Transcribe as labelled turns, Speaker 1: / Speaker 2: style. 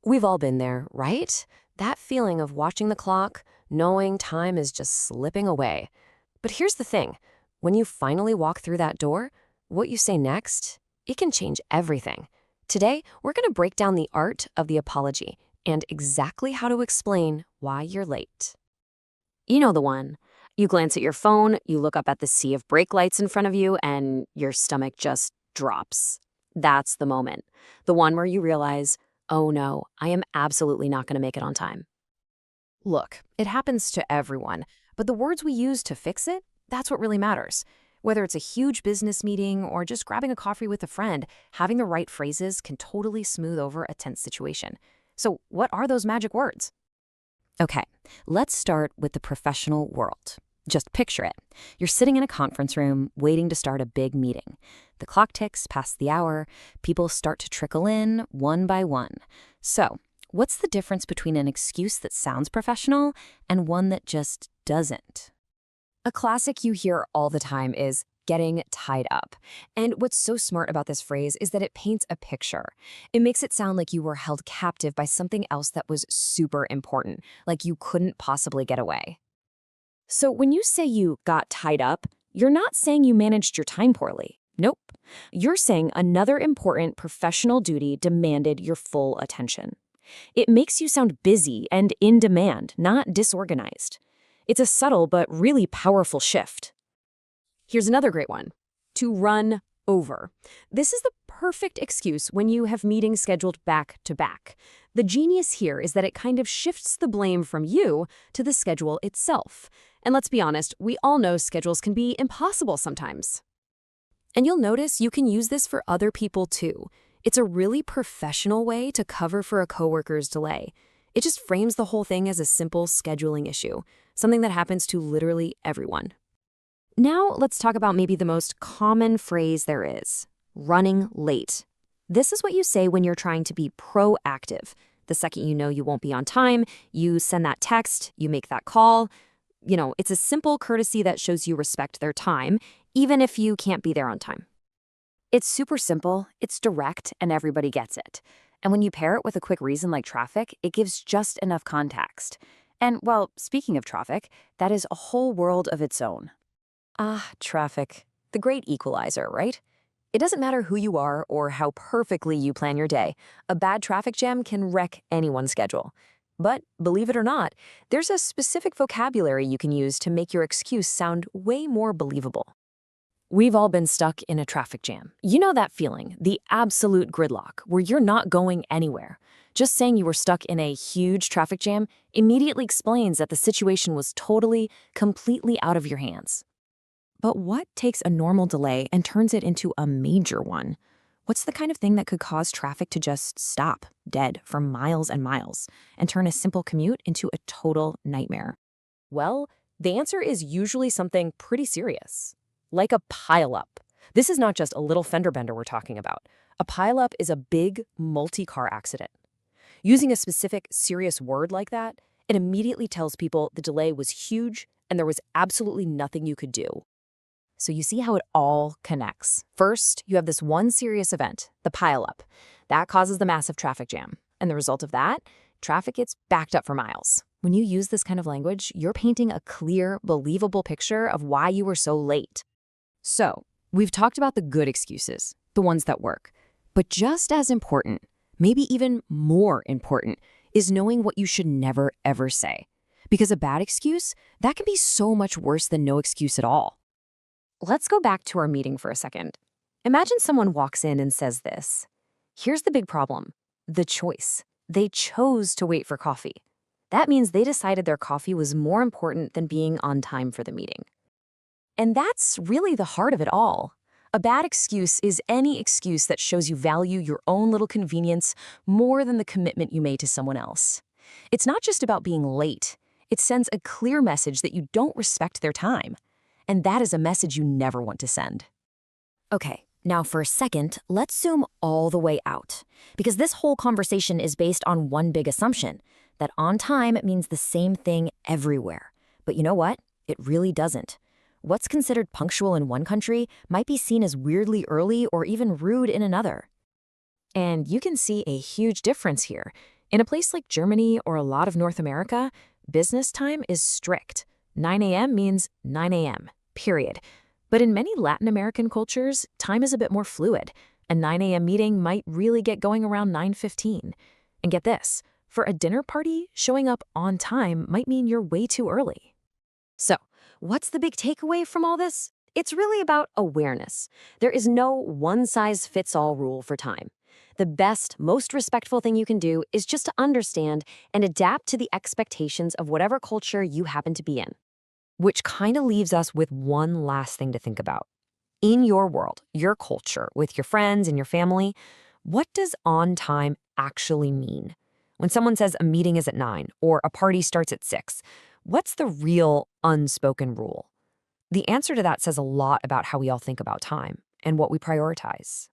Speaker 1: We've all been there, right? That feeling of watching the clock, knowing time is just slipping away. But here's the thing. When you finally walk through that door, what you say next, it can change everything. Today, we're going to break down the art of the apology and exactly how to explain why you're late. You know the one. You glance at your phone, you look up at the sea of brake lights in front of you, and your stomach just drops. That's the moment. The one where you realize, oh no, I am absolutely not going to make it on time. Look, it happens to everyone, but the words we use to fix it, that's what really matters. Whether it's a huge business meeting or just grabbing a coffee with a friend, having the right phrases can totally smooth over a tense situation. So, what are those magic words? Okay, let's start with the professional world. Just picture it. You're sitting in a conference room waiting to start a big meeting. The clock ticks past the hour, people start to trickle in one by one. So, what's the difference between an excuse that sounds professional and one that just doesn't? A classic you hear all the time is getting tied up. And what's so smart about this phrase is that it paints a picture. It makes it sound like you were held captive by something else that was super important, like you couldn't possibly get away. So when you say you got tied up, you're not saying you managed your time poorly. Nope. You're saying another important professional duty demanded your full attention. It makes you sound busy and in demand, not disorganized. It's a subtle but really powerful shift. Here's another great one. To run over. This is the perfect excuse when you have meetings scheduled back to back. The genius here is that it kind of shifts the blame from you to the schedule itself. And let's be honest, we all know schedules can be impossible sometimes. And you'll notice you can use this for other people too. It's a really professional way to cover for a coworker's delay. It just frames the whole thing as a simple scheduling issue, something that happens to literally everyone. Now let's talk about maybe the most common phrase there is, running late. This is what you say when you're trying to be proactive. The second you know you won't be on time, you send that text, you make that call. It's a simple courtesy that shows you respect their time, even if you can't be there on time. It's super simple, it's direct, and everybody gets it. And when you pair it with a quick reason like traffic, it gives just enough context. And, well, speaking of traffic, that is a whole world of its own. Traffic. The great equalizer, right? It doesn't matter who you are or how perfectly you plan your day. A bad traffic jam can wreck anyone's schedule. But, believe it or not, there's a specific vocabulary you can use to make your excuse sound way more believable. We've all been stuck in a traffic jam. You know that feeling, the absolute gridlock, where you're not going anywhere. Just saying you were stuck in a huge traffic jam immediately explains that the situation was totally, completely out of your hands. But what takes a normal delay and turns it into a major one? What's the kind of thing that could cause traffic to just stop, dead, for miles and miles, and turn a simple commute into a total nightmare? Well, the answer is usually something pretty serious, like a pileup. This is not just a little fender bender we're talking about. A pileup is a big, multi-car accident. Using a specific, serious word like that, it immediately tells people the delay was huge and there was absolutely nothing you could do. So you see how it all connects. First, you have this one serious event, the pileup. That causes the massive traffic jam. And the result of that, traffic gets backed up for miles. When you use this kind of language, you're painting a clear, believable picture of why you were so late. So, we've talked about the good excuses, the ones that work. But just as important, maybe even more important, is knowing what you should never, ever say. Because a bad excuse, that can be so much worse than no excuse at all. Let's go back to our meeting for a second. Imagine someone walks in and says this. Here's the big problem. The choice. They chose to wait for coffee. That means they decided their coffee was more important than being on time for the meeting. And that's really the heart of it all. A bad excuse is any excuse that shows you value your own little convenience more than the commitment you made to someone else. It's not just about being late. It sends a clear message that you don't respect their time. And that is a message you never want to send. Okay, now for a second, let's zoom all the way out. Because this whole conversation is based on one big assumption, that on time means the same thing everywhere. But you know what? It really doesn't. What's considered punctual in one country might be seen as weirdly early or even rude in another. And you can see a huge difference here.
Speaker 2: In a place like Germany or a lot of North America, business time is strict. 9 a.m. means 9 a.m., period. But in many Latin American cultures, time is a bit more fluid. A 9 a.m. meeting might really get going around 9:15. And get this, for a dinner party, showing up on time might mean you're way too early.
Speaker 1: So, what's the big takeaway from all this? It's really about awareness. There is no one-size-fits-all rule for time. The best, most respectful thing you can do is just to understand and adapt to the expectations of whatever culture you happen to be in. Which kind of leaves us with one last thing to think about. In your world, your culture, with your friends and your family, what does on time actually mean? When someone says a meeting is at 9 or a party starts at 6, what's the real unspoken rule? The answer to that says a lot about how we all think about time and what we prioritize.